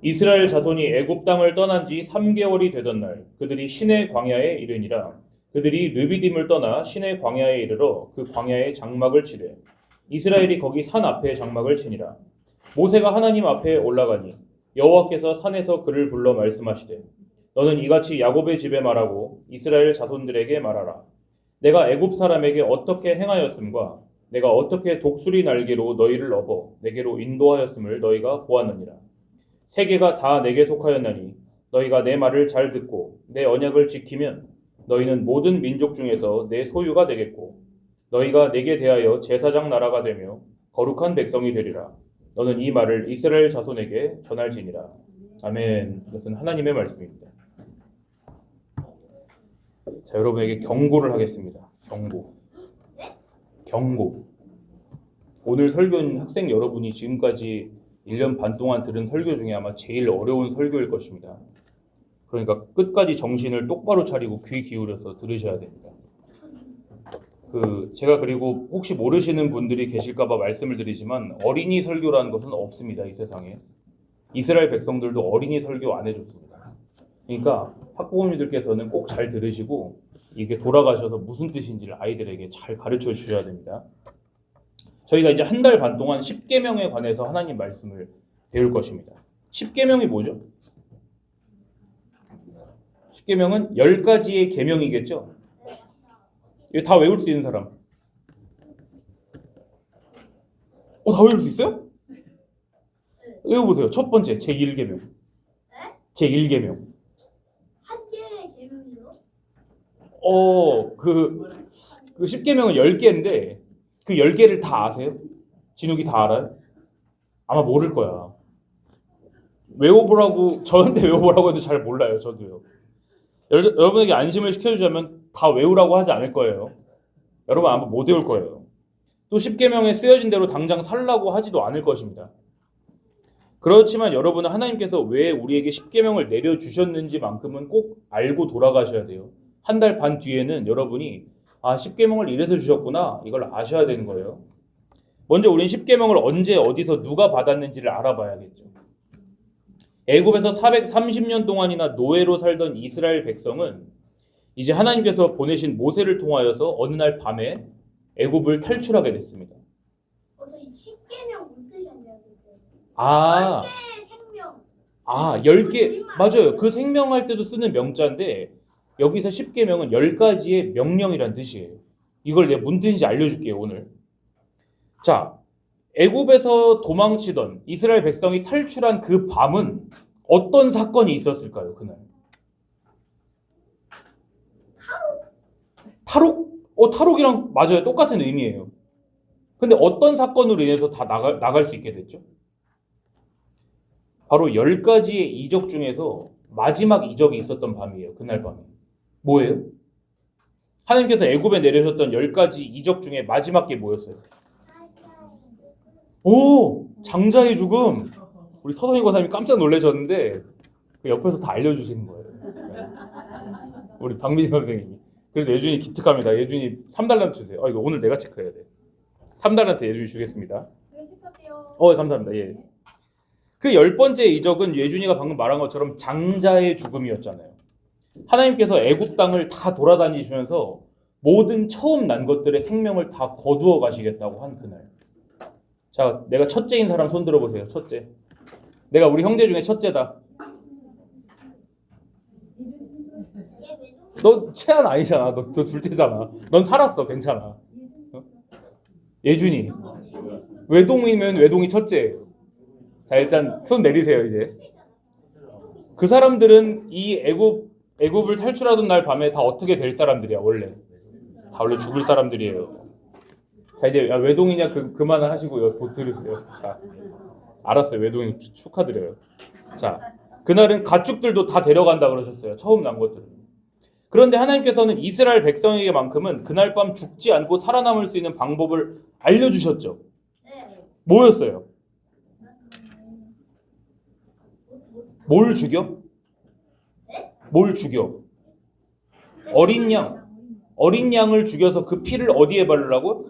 이스라엘 자손이 애굽 땅을 떠난 지 3개월이 되던 날 그들이 시내 광야에 이르니라. 그들이 르비딤을 떠나 시내 광야에 이르러 그 광야에 장막을 치되 이스라엘이 거기 산 앞에 장막을 치니라. 모세가 하나님 앞에 올라가니 여호와께서 산에서 그를 불러 말씀하시되 너는 이같이 야곱의 집에 말하고 이스라엘 자손들에게 말하라. 내가 애굽 사람에게 어떻게 행하였음과 내가 어떻게 독수리 날개로 너희를 업어 내게로 인도하였음을 너희가 보았느니라. 세계가 다 내게 속하였나니 너희가 내 말을 잘 듣고 내 언약을 지키면 너희는 모든 민족 중에서 내 소유가 되겠고 너희가 내게 대하여 제사장 나라가 되며 거룩한 백성이 되리라. 너는 이 말을 이스라엘 자손에게 전할지니라. 아멘. 이것은 하나님의 말씀입니다. 자, 여러분에게 경고를 하겠습니다. 경고. 오늘 설교는 학생 여러분이 지금까지 1년 반 동안 들은 설교 중에 아마 제일 어려운 설교일 것입니다. 그러니까 끝까지 정신을 똑바로 차리고 귀 기울여서 들으셔야 됩니다. 제가 그리고 혹시 모르시는 분들이 계실까봐 말씀을 드리지만 어린이 설교라는 것은 없습니다. 이 세상에. 이스라엘 백성들도 어린이 설교 안 해줬습니다. 그러니까 학부모님들께서는 꼭 잘 들으시고 이게 돌아가셔서 무슨 뜻인지를 아이들에게 잘 가르쳐 주셔야 됩니다. 저희가 이제 한 달 반 동안 10계명에 관해서 하나님 말씀을 배울 것입니다. 10계명이 뭐죠? 10계명은 10가지의 계명이겠죠? 이거 다 외울 수 있는 사람? 다 외울 수 있어요? 외워보세요. 첫 번째, 제1계명. 제1계명. 한 개의 계명이요? 그 10계명은 10개인데 그 10개를 다 아세요? 진욱이 다 알아요? 아마 모를 거야. 외워보라고, 저한테 외워보라고 해도 잘 몰라요. 저도요. 여러분에게 안심을 시켜주자면 다 외우라고 하지 않을 거예요. 여러분 아마 못 외울 거예요. 또 10계명에 쓰여진 대로 당장 살라고 하지도 않을 것입니다. 그렇지만 여러분은 하나님께서 왜 우리에게 10계명을 내려주셨는지만큼은 꼭 알고 돌아가셔야 돼요. 한 달 반 뒤에는 여러분이 10계명을 이래서 주셨구나 이걸 아셔야 되는 거예요. 먼저 우리는 10계명을 언제 어디서 누가 받았는지를 알아봐야겠죠. 애굽에서 430년 동안이나 노예로 살던 이스라엘 백성은 이제 하나님께서 보내신 모세를 통하여서 어느 날 밤에 애굽을 탈출하게 됐습니다. 저희 10계명 못 드셨냐고요? 10개의 생명. 10개. 맞아요. 그 생명할 때도 쓰는 명자인데 여기서 10계명은 10가지의 명령이란 뜻이에요. 이걸 내가 뭔 뜻인지 알려줄게요, 오늘. 자, 애굽에서 도망치던 이스라엘 백성이 탈출한 그 밤은 어떤 사건이 있었을까요, 그날? 탈옥? 탈옥이랑 맞아요. 똑같은 의미예요. 근데 어떤 사건으로 인해서 다 나갈 수 있게 됐죠? 바로 10가지의 이적 중에서 마지막 이적이 있었던 밤이에요. 그날 밤에. 뭐예요? 하나님께서 애굽에 내려셨던 10가지 이적 중에 마지막 게 뭐였어요? 장자의 죽음. 우리 서성인 권사님이 깜짝 놀라셨는데 옆에서 다 알려주시는 거예요. 우리 박민희 선생님이. 그래서 예준이 기특합니다. 예준이 3달란트 주세요. 이거 오늘 내가 체크해야 돼. 3달란트 예준이 주겠습니다. 감사합니다. 예. 그 10번째 이적은 예준이가 방금 말한 것처럼 장자의 죽음이었잖아요. 하나님께서 애굽 땅을 다 돌아다니시면서 모든 처음 난 것들의 생명을 다 거두어 가시겠다고 한 그날. 자, 내가 첫째인 사람 손 들어보세요. 첫째. 내가 우리 형제 중에 첫째다. 너 채안 아니잖아. 너 둘째잖아. 넌 살았어. 괜찮아. 예준이. 외동이면 외동이 첫째예요. 자, 일단 손 내리세요. 이제. 그 사람들은 이 애굽을 탈출하던 날 밤에 다 어떻게 될 사람들이야. 원래 죽을 사람들이에요. 자, 이제 외동이냐 그만을 하시고요. 곧 들으세요. 자, 알았어요. 외동이 축하드려요. 자, 그날은 가축들도 다 데려간다 그러셨어요. 처음 난 것들은. 그런데 하나님께서는 이스라엘 백성에게만큼은 그날 밤 죽지 않고 살아남을 수 있는 방법을 알려주셨죠. 뭐였어요? 뭘 죽여? 어린 양을 죽여서 그 피를 어디에 바르라고?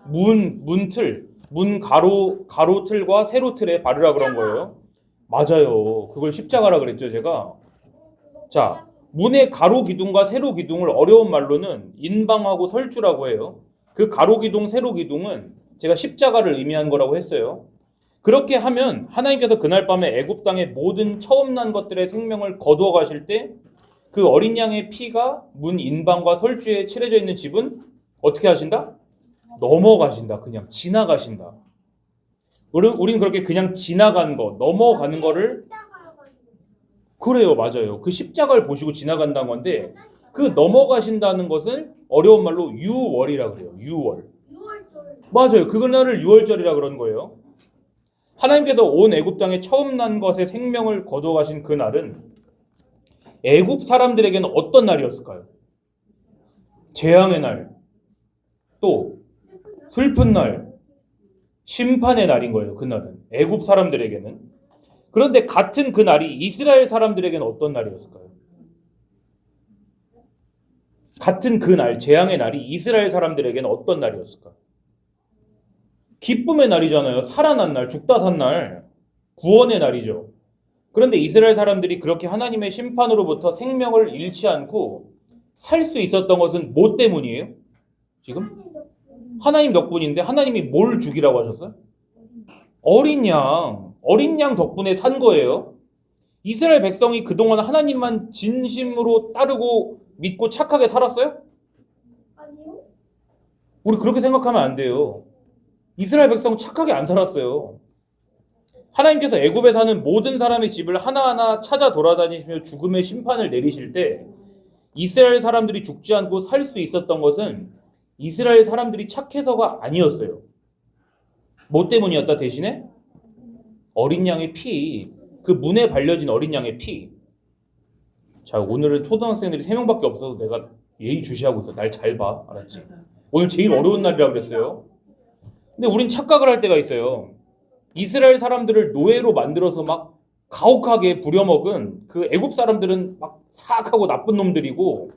문 가로틀과 세로틀에 바르라 그런 거예요. 맞아요. 그걸 십자가라 그랬죠, 제가. 자, 문의 가로 기둥과 세로 기둥을 어려운 말로는 인방하고 설주라고 해요. 그 가로 기둥, 세로 기둥은 제가 십자가를 의미한 거라고 했어요. 그렇게 하면 하나님께서 그날 밤에 애굽 땅의 모든 처음 난 것들의 생명을 거두어 가실 때 그 어린 양의 피가 문 인방과 설주에 칠해져 있는 집은 어떻게 하신다? 넘어가신다. 그냥 지나가신다. 우린 그렇게 그냥 지나간 거, 넘어가는 거를 그래요, 맞아요. 그 십자가를 보시고 지나간다는 건데 그 넘어가신다는 것은 어려운 말로 유월이라 그래요. 유월. 6월절. 맞아요. 그날을 유월절이라 그런 거예요. 하나님께서 온 애굽 땅에 처음 난 것의 생명을 거두어 가신 그 날은 애굽 사람들에게는 어떤 날이었을까요? 재앙의 날, 또 슬픈 날, 심판의 날인 거예요. 그날은 애굽 사람들에게는. 그런데 같은 그 날이 이스라엘 사람들에게는 어떤 날이었을까요? 같은 그 날, 재앙의 날이 이스라엘 사람들에게는 어떤 날이었을까요? 기쁨의 날이잖아요. 살아난 날, 죽다 산 날, 구원의 날이죠. 그런데 이스라엘 사람들이 그렇게 하나님의 심판으로부터 생명을 잃지 않고 살 수 있었던 것은 뭐 때문이에요? 지금? 하나님 덕분인데 하나님이 뭘 주기라고 하셨어요? 어린 양. 어린 양 덕분에 산 거예요. 이스라엘 백성이 그동안 하나님만 진심으로 따르고 믿고 착하게 살았어요? 아니요. 우리 그렇게 생각하면 안 돼요. 이스라엘 백성 착하게 안 살았어요. 하나님께서 애굽에 사는 모든 사람의 집을 하나하나 찾아 돌아다니시며 죽음의 심판을 내리실 때 이스라엘 사람들이 죽지 않고 살 수 있었던 것은 이스라엘 사람들이 착해서가 아니었어요. 뭐 때문이었다 대신에? 어린 양의 피, 그 문에 발려진 어린 양의 피. 자, 오늘은 초등학생들이 3명밖에 없어서 내가 예의 주시하고 있어. 날 잘 봐. 알았지? 오늘 제일 어려운 날이라고 그랬어요. 근데 우린 착각을 할 때가 있어요. 이스라엘 사람들을 노예로 만들어서 막 가혹하게 부려먹은 그 애굽 사람들은 막 사악하고 나쁜 놈들이고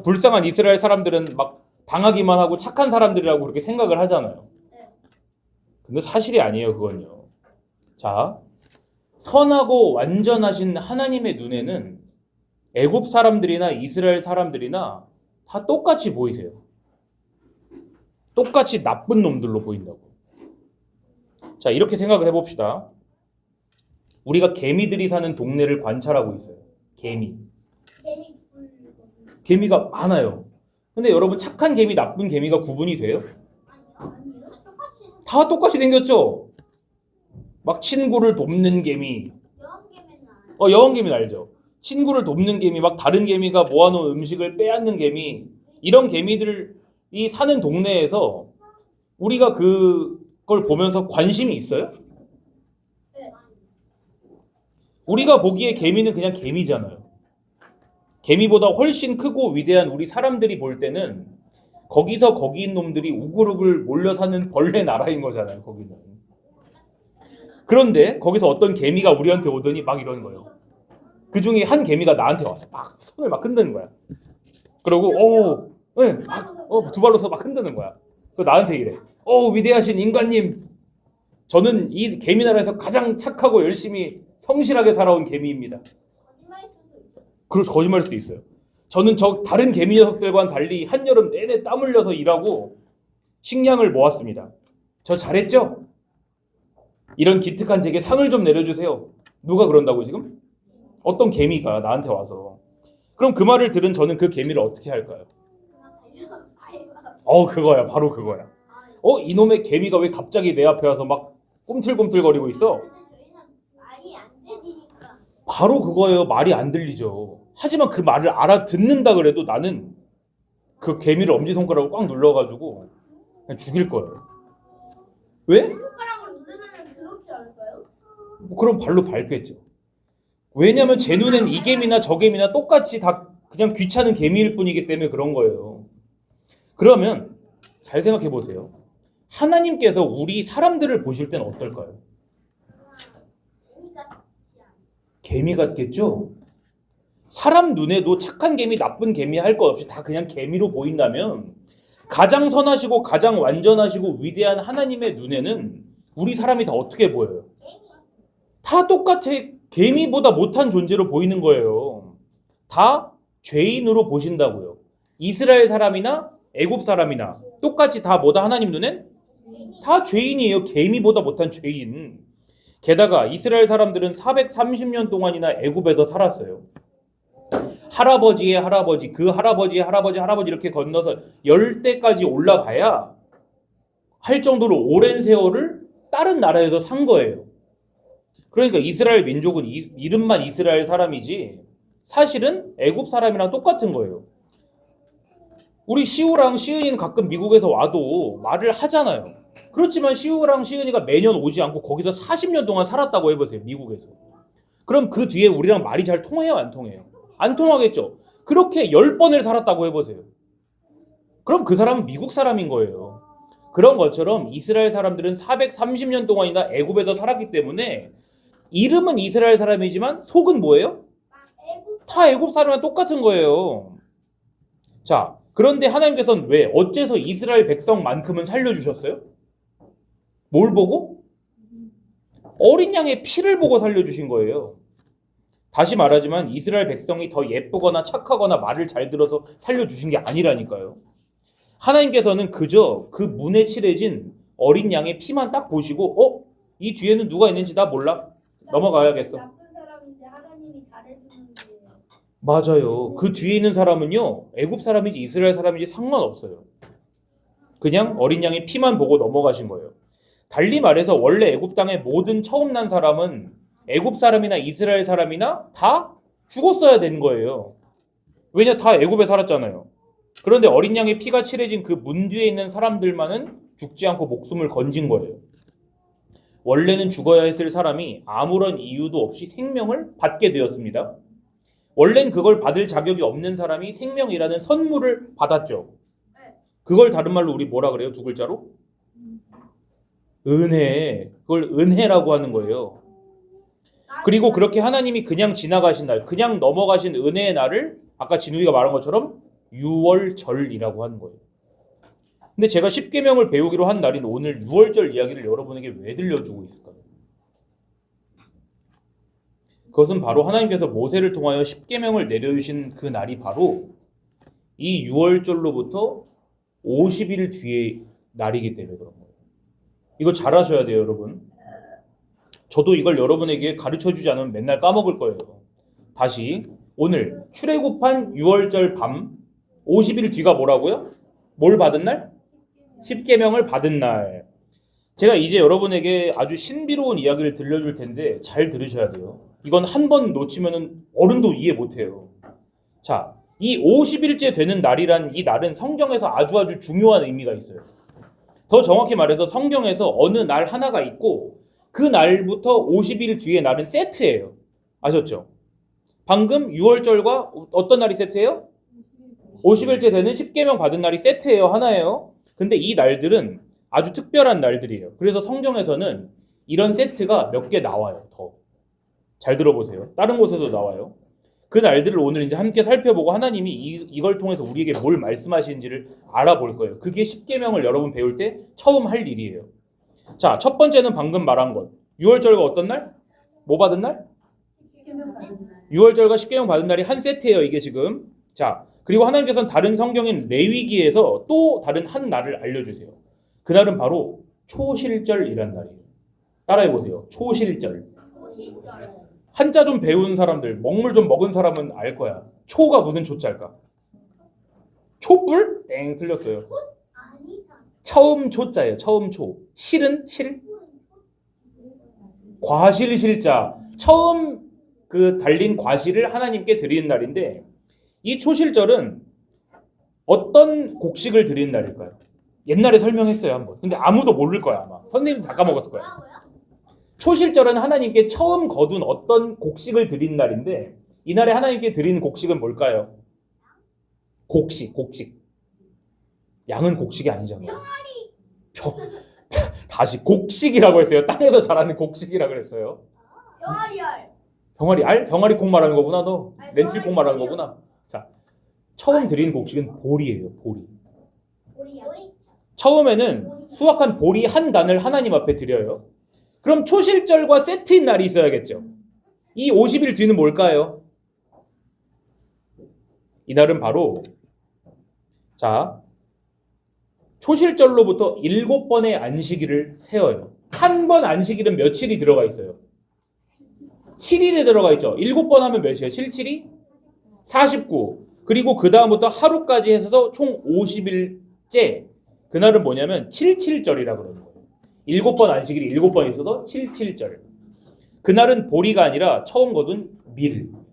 불쌍한 이스라엘 사람들은 막 당하기만 하고 착한 사람들이라고 그렇게 생각을 하잖아요. 근데 사실이 아니에요, 그건요. 자, 선하고 완전하신 하나님의 눈에는 애굽 사람들이나 이스라엘 사람들이나 다 똑같이 보이세요. 똑같이 나쁜 놈들로 보인다고. 자, 이렇게 생각을 해봅시다. 우리가 개미들이 사는 동네를 관찰하고 있어요. 개미. 개미가 많아요. 근데 여러분 착한 개미, 나쁜 개미가 구분이 돼요? 아니요. 똑같이 다 똑같이 생겼죠? 막 친구를 돕는 개미. 여왕개미는 알아요. 여왕개미는 알죠? 친구를 돕는 개미, 막 다른 개미가 모아놓은 음식을 빼앗는 개미. 이런 개미들이 사는 동네에서 우리가 그걸 보면서 관심이 있어요? 네. 우리가 보기에 개미는 그냥 개미잖아요. 개미보다 훨씬 크고 위대한 우리 사람들이 볼 때는 거기서 거기인 놈들이 우글우글 몰려 사는 벌레 나라인 거잖아요. 거기는. 그런데 거기서 어떤 개미가 우리한테 오더니 막 이러는 거예요. 그 중에 한 개미가 나한테 와서 막 손을 막 흔드는 거야. 그러고 네, 두 발로서 막 흔드는 거야. 그 나한테 이래. 위대하신 인간님, 저는 이 개미 나라에서 가장 착하고 열심히 성실하게 살아온 개미입니다. 거짓말일 수도 있죠. 그럴 거짓말일 수도 있어요. 저는 저 다른 개미 녀석들과는 달리 한여름 내내 땀 흘려서 일하고 식량을 모았습니다. 저 잘했죠? 이런 기특한 제게 상을 좀 내려주세요. 누가 그런다고 지금? 어떤 개미가 나한테 와서. 그럼 그 말을 들은 저는 그 개미를 어떻게 할까요? 그만 달려. 그거야. 바로 그거야. 이놈의 개미가 왜 갑자기 내 앞에 와서 막 꿈틀꿈틀거리고 있어? 근데 저희는 말이 안 들리니까. 바로 그거예요. 말이 안 들리죠. 하지만 그 말을 알아듣는다 그래도 나는 그 개미를 엄지손가락으로 꽉 눌러가지고 그냥 죽일 거예요. 왜? 손가락으로 누르면 더럽지 않을까요? 그럼 발로 밟겠죠. 왜냐하면 제 눈엔 이 개미나 저 개미나 똑같이 다 그냥 귀찮은 개미일 뿐이기 때문에 그런 거예요. 그러면 잘 생각해 보세요. 하나님께서 우리 사람들을 보실 때는 어떨까요? 개미 같겠죠? 사람 눈에도 착한 개미, 나쁜 개미 할 것 없이 다 그냥 개미로 보인다면 가장 선하시고 가장 완전하시고 위대한 하나님의 눈에는 우리 사람이 다 어떻게 보여요? 다 다 똑같아. 개미보다 못한 존재로 보이는 거예요. 다 죄인으로 보신다고요. 이스라엘 사람이나 애굽 사람이나 똑같이 다 뭐다 하나님 눈엔? 다 죄인이에요. 개미보다 못한 죄인. 게다가 이스라엘 사람들은 430년 동안이나 애굽에서 살았어요. 할아버지의 할아버지, 그 할아버지의 할아버지, 할아버지 이렇게 건너서 열대까지 올라가야 할 정도로 오랜 세월을 다른 나라에서 산 거예요. 그러니까 이스라엘 민족은 이름만 이스라엘 사람이지 사실은 애굽 사람이랑 똑같은 거예요. 우리 시우랑 시은이는 가끔 미국에서 와도 말을 하잖아요. 그렇지만 시우랑 시은이가 매년 오지 않고 거기서 40년 동안 살았다고 해보세요. 미국에서. 그럼 그 뒤에 우리랑 말이 잘 통해요? 안 통해요? 안 통하겠죠. 그렇게 10번을 살았다고 해보세요. 그럼 그 사람은 미국 사람인 거예요. 그런 것처럼 이스라엘 사람들은 430년 동안이나 애굽에서 살았기 때문에 이름은 이스라엘 사람이지만 속은 뭐예요? 다 애굽 사람이랑 똑같은 거예요. 자, 그런데 하나님께서는 왜 어째서 이스라엘 백성만큼은 살려주셨어요? 뭘 보고? 어린 양의 피를 보고 살려주신 거예요. 다시 말하지만 이스라엘 백성이 더 예쁘거나 착하거나 말을 잘 들어서 살려주신 게 아니라니까요. 하나님께서는 그저 그 문에 칠해진 어린 양의 피만 딱 보시고 이 뒤에는 누가 있는지 나 몰라. 넘어가야겠어. 나쁜 사람인데 하나님이 잘해주는데. 맞아요. 그 뒤에 있는 사람은요. 애굽 사람인지 이스라엘 사람인지 상관없어요. 그냥 어린 양의 피만 보고 넘어가신 거예요. 달리 말해서 원래 애굽 땅의 모든 처음 난 사람은 애굽 사람이나 이스라엘 사람이나 다 죽었어야 되는 거예요. 왜냐? 다 애굽에 살았잖아요. 그런데 어린 양의 피가 칠해진 그 문 뒤에 있는 사람들만은 죽지 않고 목숨을 건진 거예요. 원래는 죽어야 했을 사람이 아무런 이유도 없이 생명을 받게 되었습니다. 원래는 그걸 받을 자격이 없는 사람이 생명이라는 선물을 받았죠. 그걸 다른 말로 우리 뭐라 그래요? 두 글자로? 은혜. 그걸 은혜라고 하는 거예요. 그리고 그렇게 하나님이 그냥 지나가신 날, 그냥 넘어가신 은혜의 날을 아까 진우이가 말한 것처럼 유월절이라고 하는 거예요. 근데 제가 십계명을 배우기로 한 날인 오늘 유월절 이야기를 여러분에게 왜 들려주고 있을까요? 그것은 바로 하나님께서 모세를 통하여 십계명을 내려주신 그 날이 바로 이 유월절로부터 50일 뒤의 날이기 때문에 그런 거예요. 이거 잘 하셔야 돼요, 여러분. 저도 이걸 여러분에게 가르쳐주지 않으면 맨날 까먹을 거예요. 다시 오늘 출애굽한 6월절 밤 50일 뒤가 뭐라고요? 뭘 받은 날? 십계명을 받은 날. 제가 이제 여러분에게 아주 신비로운 이야기를 들려줄 텐데 잘 들으셔야 돼요. 이건 한 번 놓치면 어른도 이해 못해요. 자, 이 50일째 되는 날이란 이 날은 성경에서 아주 중요한 의미가 있어요. 더 정확히 말해서 성경에서 어느 날 하나가 있고 그 날부터 50일 뒤의 날은 세트예요. 아셨죠? 방금 6월절과 어떤 날이 세트예요? 50일째 되는 십계명 받은 날이 세트예요. 하나예요. 근데 이 날들은 아주 특별한 날들이에요. 그래서 성경에서는 이런 세트가 몇 개 나와요. 더. 잘 들어보세요. 다른 곳에도 나와요. 그 날들을 오늘 이제 함께 살펴보고 하나님이 이걸 통해서 우리에게 뭘 말씀하시는지를 알아볼 거예요. 그게 십계명을 여러분 배울 때 처음 할 일이에요. 자, 첫 번째는 방금 말한 것. 6월절과 어떤 날? 뭐 받은 날? 6월절과 십계명 받은 날이 한 세트예요. 이게 지금. 자, 그리고 하나님께서는 다른 성경인 레위기에서 또 다른 한 날을 알려주세요. 그날은 바로 초실절이란 날이에요. 따라해보세요. 초실절. 한자 좀 배운 사람들, 먹물 좀 먹은 사람은 알 거야. 초가 무슨 초자일까? 촛불? 땡, 틀렸어요. 처음 초자예요. 처음 초. 실은 실? 과실실자. 처음 그 달린 과실을 하나님께 드리는 날인데 이 초실절은 어떤 곡식을 드리는 날일까요? 옛날에 설명했어요 한번. 근데 아무도 모를 거야 아마. 선생님 다 까먹었을 거야. 초실절은 하나님께 처음 거둔 어떤 곡식을 드리는 날인데 이날에 하나님께 드리는 곡식은 뭘까요? 곡식. 양은 곡식이 아니잖아요. 다시 곡식이라고 했어요. 땅에서 자라는 곡식이라고 그랬어요. 병아리 알? 병아리 콩 말하는 거구나 너. 렌틸콩 말하는 거구나. 자, 처음 드린 곡식은 보리예요. 보리. 처음에는 수확한 보리 한 단을 하나님 앞에 드려요. 그럼 초실절과 세트인 날이 있어야겠죠. 이 50일 뒤는 뭘까요? 이날은 바로 자 초실절로부터 7번의 안식일을 세어요. 한 번 안식일은 며칠이 들어가 있어요? 7일에 들어가 있죠. 7번 하면 몇이에요? 7, 7이? 49. 그리고 그 다음부터 하루까지 해서 총 50일째. 그날은 뭐냐면 77절이라고 그러는 거예요. 7번 안식일이 7번 있어서 77절. 그날은 보리가 아니라 처음 거둔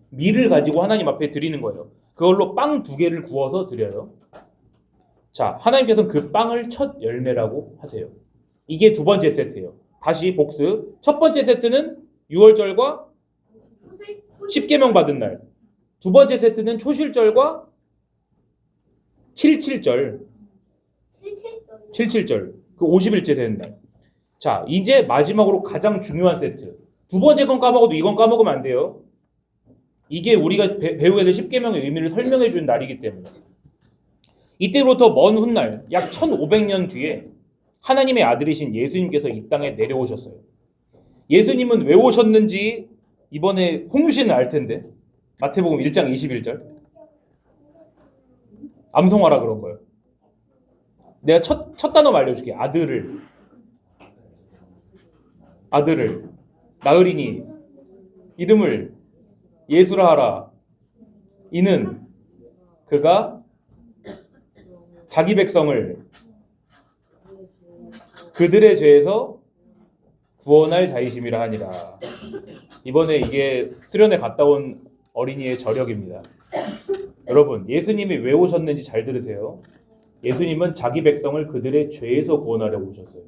밀을 가지고 하나님 앞에 드리는 거예요. 그걸로 빵 2개를 구워서 드려요. 자, 하나님께서는 그 빵을 첫 열매라고 하세요. 이게 두 번째 세트예요. 다시 복습. 첫 번째 세트는 6월절과 10계명 받은 날. 두 번째 세트는 초실절과 77절. 77절. 그 50일째 되는 날. 자, 이제 마지막으로 가장 중요한 세트. 두 번째 건 까먹어도 이건 까먹으면 안 돼요. 이게 우리가 배우게 될 10계명의 의미를 설명해 준 날이기 때문에. 이때부터 먼 훗날 약 1500년 뒤에 하나님의 아들이신 예수님께서 이 땅에 내려오셨어요. 예수님은 왜 오셨는지 이번에 홍유 씨는 알 텐데. 마태복음 1장 21절. 암송하라 그런 거예요. 내가 첫 단어 알려줄게. 아들을 낳으리니 이름을 예수라 하라. 이는 그가 자기 백성을 그들의 죄에서 구원할 자이심이라 하니라. 이번에 이게 수련회 갔다 온 어린이의 저력입니다. 여러분, 예수님이 왜 오셨는지 잘 들으세요. 예수님은 자기 백성을 그들의 죄에서 구원하려고 오셨어요.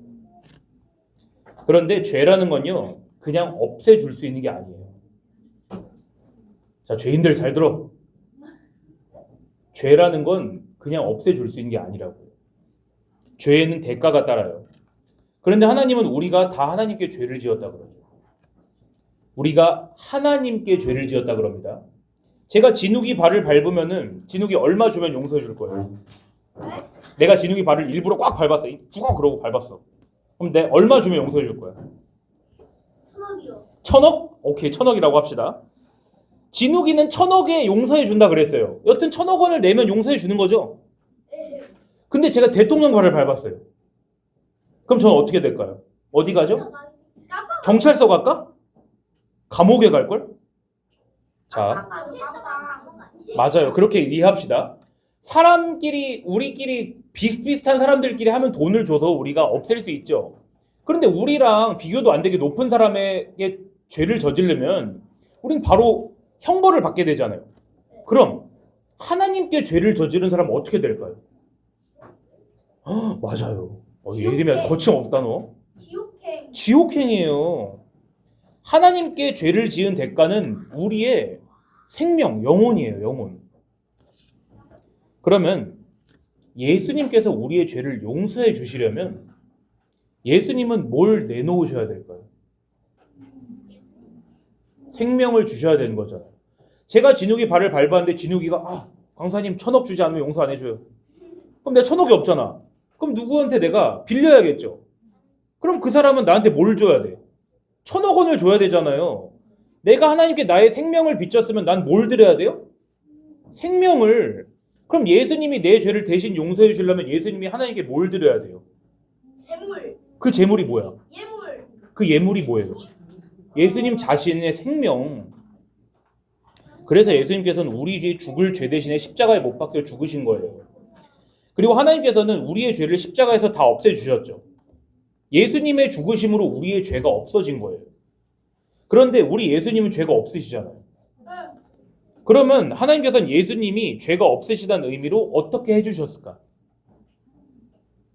그런데 죄라는 건요, 그냥 없애줄 수 있는 게 아니에요. 자, 죄인들 잘 들어. 죄라는 건 그냥 없애줄 수 있는 게 아니라고요. 죄에는 대가가 따라요. 그런데 하나님은 우리가 다 하나님께 죄를 지었다 그러죠. 우리가 하나님께 죄를 지었다 그럽니다. 제가 진욱이 발을 밟으면은 진욱이 얼마 주면 용서해 줄 거예요? 내가 진욱이 발을 일부러 꽉 밟았어. 꾹 그러고 밟았어. 그럼 내가 얼마 주면 용서해 줄 거야? 1000억이요. 1000억? 오케이, 1000억이라고 합시다. 진욱이는 1000억에 용서해 준다 그랬어요. 여튼 1000억 원을 내면 용서해 주는 거죠. 근데 제가 대통령 발을 밟았어요. 그럼 저는 어떻게 될까요? 어디 가죠? 경찰서 갈까? 감옥에 갈걸? 자, 맞아요. 그렇게 이해합시다. 사람끼리, 우리끼리 비슷비슷한 사람들끼리 하면 돈을 줘서 우리가 없앨 수 있죠. 그런데 우리랑 비교도 안 되게 높은 사람에게 죄를 저지르면 우린 바로 형벌을 받게 되잖아요. 그럼 하나님께 죄를 저지른 사람은 어떻게 될까요? 맞아요. 예림이야, 거침없다 너. 지옥행이에요. 하나님께 죄를 지은 대가는 우리의 생명, 영혼이에요. 영혼. 그러면 예수님께서 우리의 죄를 용서해 주시려면 예수님은 뭘 내놓으셔야 될까요? 생명을 주셔야 되는 거잖아요. 제가 진욱이 발을 밟았는데 진욱이가 강사님 1000억 주지 않으면 용서 안 해줘요. 그럼 내가 1000억이 없잖아. 그럼 누구한테 내가 빌려야겠죠. 그럼 그 사람은 나한테 뭘 줘야 돼? 1000억 원을 줘야 되잖아요. 내가 하나님께 나의 생명을 빚졌으면 난 뭘 드려야 돼요? 생명을. 그럼 예수님이 내 죄를 대신 용서해 주시려면 예수님이 하나님께 뭘 드려야 돼요? 재물. 그 재물이 뭐야? 예물. 그 예물이 뭐예요? 예수님 자신의 생명. 그래서 예수님께서는 우리 죄 죽을 죄 대신에 십자가에 못 박혀 죽으신 거예요. 그리고 하나님께서는 우리의 죄를 십자가에서 다 없애주셨죠. 예수님의 죽으심으로 우리의 죄가 없어진 거예요. 그런데 우리 예수님은 죄가 없으시잖아요. 그러면 하나님께서는 예수님이 죄가 없으시다는 의미로 어떻게 해주셨을까?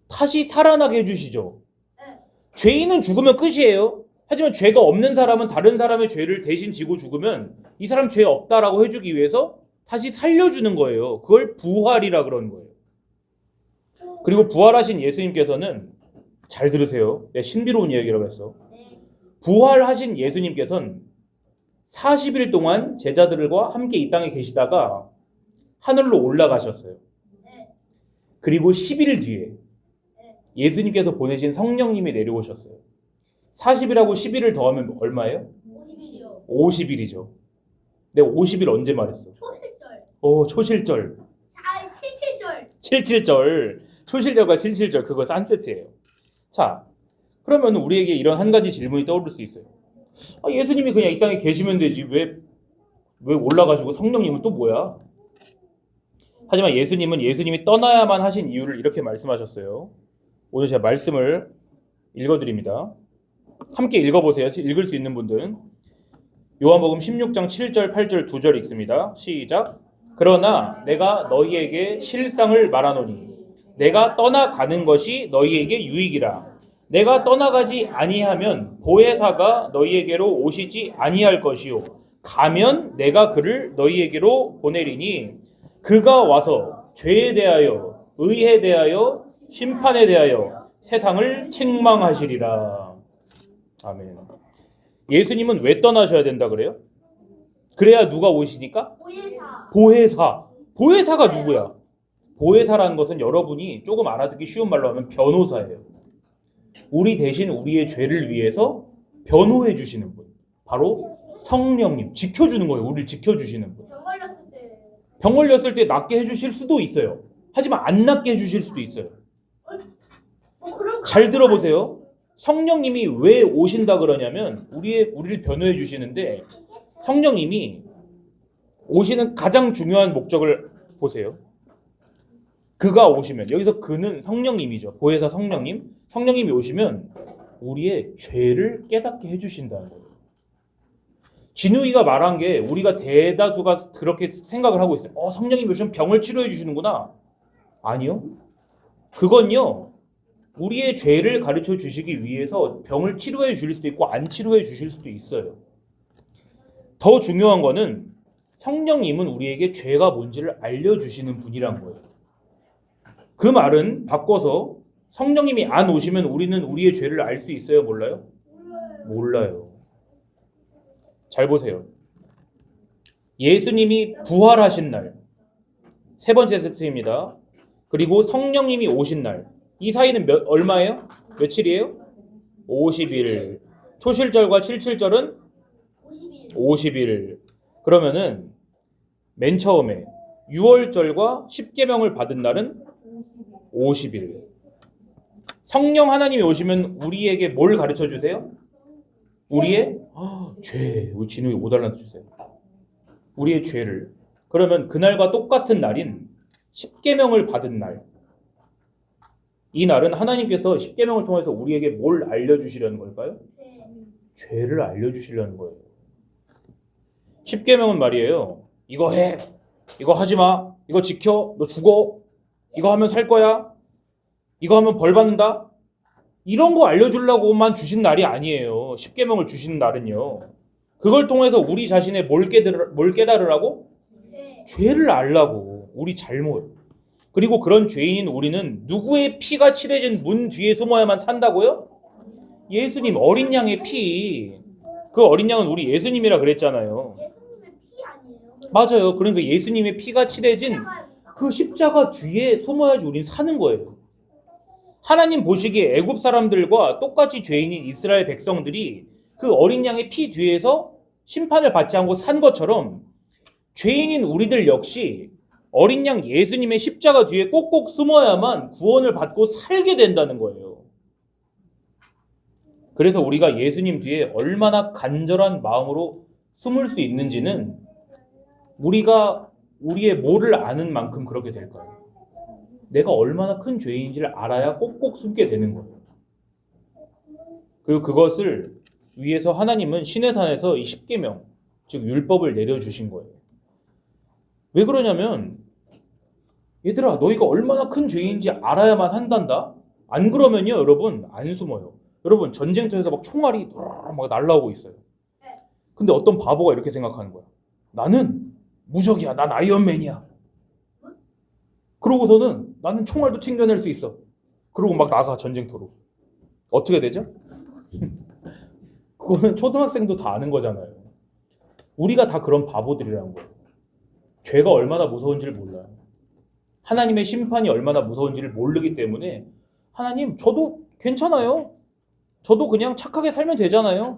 다시 살아나게 해주시죠. 죄인은 죽으면 끝이에요. 하지만 죄가 없는 사람은 다른 사람의 죄를 대신 지고 죽으면 이 사람 죄 없다라고 해주기 위해서 다시 살려주는 거예요. 그걸 부활이라 그러는 거예요. 그리고 부활하신 예수님께서는 잘 들으세요. 내가 신비로운 이야기라고 했어. 부활하신 예수님께서는 40일 동안 제자들과 함께 이 땅에 계시다가 하늘로 올라가셨어요. 그리고 10일 뒤에 예수님께서 보내신 성령님이 내려오셨어요. 40일하고 11을 더하면 얼마예요? 50일이요. 50일이죠. 내가 50일 언제 말했어? 초실절. 초실절. 77절. 77절. 초실절과 77절 그거 싼 세트예요. 자, 그러면 우리에게 이런 한 가지 질문이 떠오를 수 있어요. 예수님이 그냥 이 땅에 계시면 되지 왜 올라가시고 성령님은 또 뭐야? 하지만 예수님은 예수님이 떠나야만 하신 이유를 이렇게 말씀하셨어요. 오늘 제가 말씀을 읽어드립니다. 함께 읽어보세요. 읽을 수 있는 분들은. 요한복음 16장 7절 8절 2절 읽습니다. 시작. 그러나 내가 너희에게 실상을 말하노니 내가 떠나가는 것이 너희에게 유익이라. 내가 떠나가지 아니하면 보혜사가 너희에게로 오시지 아니할 것이요 가면 내가 그를 너희에게로 보내리니 그가 와서 죄에 대하여 의에 대하여 심판에 대하여 세상을 책망하시리라. 아멘. 예수님은 왜 떠나셔야 된다 그래요? 그래야 누가 오시니까? 보혜사. 보혜사가 누구야? 보혜사라는 것은 여러분이 조금 알아듣기 쉬운 말로 하면 변호사예요. 우리 대신 우리의 죄를 위해서 변호해 주시는 분. 바로 성령님. 지켜주는 거예요. 우리를 지켜주시는 분. 병 걸렸을 때. 병 걸렸을 때 낫게 해주실 수도 있어요. 하지만 안 낫게 해주실 수도 있어요. 그런 잘 들어보세요. 성령님이 왜 오신다 그러냐면 우리를 변호해 주시는데 성령님이 오시는 가장 중요한 목적을 보세요. 그가 오시면 여기서 그는 성령님이죠. 보혜사 성령님. 성령님이 오시면 우리의 죄를 깨닫게 해주신다는 거예요. 진우이가 말한 게 우리가 대다수가 그렇게 생각을 하고 있어요. 성령님이 오시면 병을 치료해 주시는구나. 아니요. 그건요. 우리의 죄를 가르쳐 주시기 위해서 병을 치료해 주실 수도 있고 안 치료해 주실 수도 있어요. 더 중요한 거는 성령님은 우리에게 죄가 뭔지를 알려주시는 분이란 거예요. 그 말은 바꿔서 성령님이 안 오시면 우리는 우리의 죄를 알 수 있어요? 몰라요? 몰라요. 잘 보세요. 예수님이 부활하신 날, 세 번째 세트입니다. 그리고 성령님이 오신 날, 이 사이는 얼마예요? 며칠이에요? 50일. 초실절과 77절은 50일. 그러면은 맨 처음에 6월절과 십계명을 받은 날은 50일. 성령 하나님이 오시면 우리에게 뭘 가르쳐 주세요? 우리의 죄. 우리 진우이 5달란트 주세요. 우리의 죄를. 그러면 그날과 똑같은 날인 십계명을 받은 날. 이 날은 하나님께서 십계명을 통해서 우리에게 뭘 알려주시려는 걸까요? 죄를 알려주시려는 거예요. 십계명은 말이에요. 이거 해. 이거 하지 마. 이거 지켜. 너 죽어. 이거 하면 살 거야. 이거 하면 벌 받는다. 이런 거 알려주려고만 주신 날이 아니에요. 십계명을 주신 날은요. 그걸 통해서 우리 자신의 뭘 깨달으라고? 죄를 알라고. 우리 잘못. 그리고 그런 죄인인 우리는 누구의 피가 칠해진 문 뒤에 숨어야만 산다고요? 예수님 어린 양의 피. 그 어린 양은 우리 예수님이라 그랬잖아요. 예수님의 피 아니에요? 맞아요. 그러니까 예수님의 피가 칠해진 그 십자가 뒤에 숨어야지 우린 사는 거예요. 하나님 보시기에 애굽 사람들과 똑같이 죄인인 이스라엘 백성들이 그 어린 양의 피 뒤에서 심판을 받지 않고 산 것처럼 죄인인 우리들 역시 어린 양 예수님의 십자가 뒤에 꼭꼭 숨어야만 구원을 받고 살게 된다는 거예요. 그래서 우리가 예수님 뒤에 얼마나 간절한 마음으로 숨을 수 있는지는 우리가 우리의 뭐를 아는 만큼 그렇게 될 거예요. 내가 얼마나 큰 죄인인지를 알아야 꼭꼭 숨게 되는 거예요. 그리고 그것을 위해서 하나님은 시내산에서 이 십계명, 즉 율법을 내려주신 거예요. 왜 그러냐면 얘들아 너희가 얼마나 큰 죄인인지 알아야만 한단다. 안 그러면요 여러분 안 숨어요. 여러분 전쟁터에서 막 총알이 막 날라오고 있어요. 근데 어떤 바보가 이렇게 생각하는 거야. 나는 무적이야. 난 아이언맨이야. 그러고서는 나는 총알도 튕겨낼 수 있어. 그러고 막 나가 전쟁터로. 어떻게 되죠? 그거는 초등학생도 다 아는 거잖아요. 우리가 다 그런 바보들이라는 거예요. 죄가 얼마나 무서운지를 몰라요. 하나님의 심판이 얼마나 무서운지를 모르기 때문에 하나님 저도 괜찮아요. 저도 그냥 착하게 살면 되잖아요.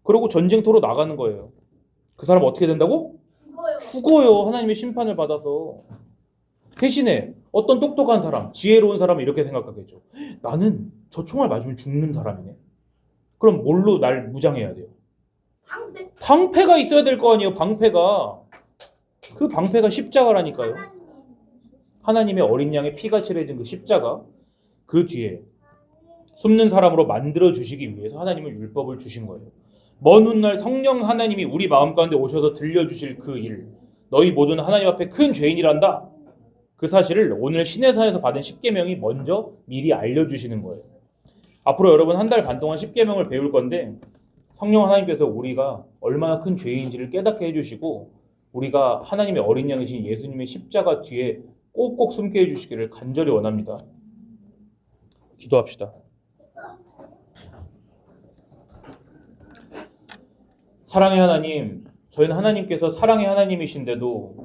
그러고 전쟁터로 나가는 거예요. 그 사람 어떻게 된다고? 죽어요. 죽어요. 하나님의 심판을 받아서. 대신에 어떤 똑똑한 사람, 지혜로운 사람은 이렇게 생각하겠죠. 나는 저 총알 맞으면 죽는 사람이네. 그럼 뭘로 날 무장해야 돼요? 방패. 방패가 있어야 될 거 아니에요. 방패가. 그 방패가 십자가라니까요. 하나님. 하나님의 어린 양의 피가 칠해진 그 십자가, 그 뒤에 숨는 사람으로 만들어 주시기 위해서 하나님은 율법을 주신 거예요. 먼 훗날 성령 하나님이 우리 마음 가운데 오셔서 들려주실 그 일, 너희 모두는 하나님 앞에 큰 죄인이란다. 그 사실을 오늘 시내산에서 받은 십계명이 먼저 미리 알려주시는 거예요. 앞으로 여러분 한 달 반 동안 십계명을 배울 건데 성령 하나님께서 우리가 얼마나 큰 죄인지를 깨닫게 해주시고 우리가 하나님의 어린 양이신 예수님의 십자가 뒤에 꼭꼭 숨게 해주시기를 간절히 원합니다. 기도합시다. 사랑의 하나님, 저희는 하나님께서 사랑의 하나님이신데도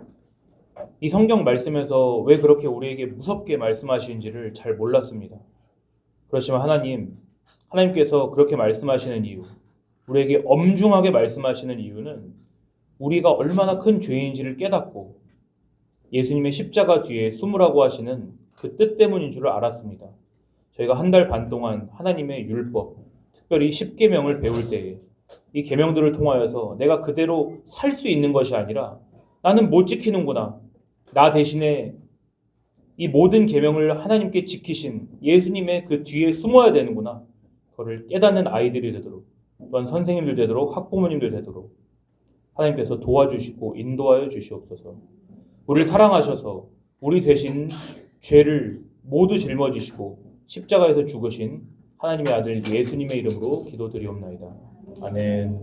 이 성경 말씀에서 왜 그렇게 우리에게 무섭게 말씀하시는지를 잘 몰랐습니다. 그렇지만 하나님께서 그렇게 말씀하시는 이유, 우리에게 엄중하게 말씀하시는 이유는 우리가 얼마나 큰 죄인지를 깨닫고 예수님의 십자가 뒤에 숨으라고 하시는 그 뜻 때문인 줄 알았습니다. 저희가 한 달 반 동안 하나님의 율법, 특별히 십계명을 배울 때에 이 계명들을 통하여서 내가 그대로 살 수 있는 것이 아니라 나는 못 지키는구나. 나 대신에 이 모든 계명을 하나님께 지키신 예수님의 그 뒤에 숨어야 되는구나. 그거를 깨닫는 아이들이 되도록, 또한 선생님들 되도록, 학부모님들 되도록 하나님께서 도와주시고 인도하여 주시옵소서. 우리를 사랑하셔서 우리 대신 죄를 모두 짊어지시고 십자가에서 죽으신 하나님의 아들 예수님의 이름으로 기도드리옵나이다. 아멘.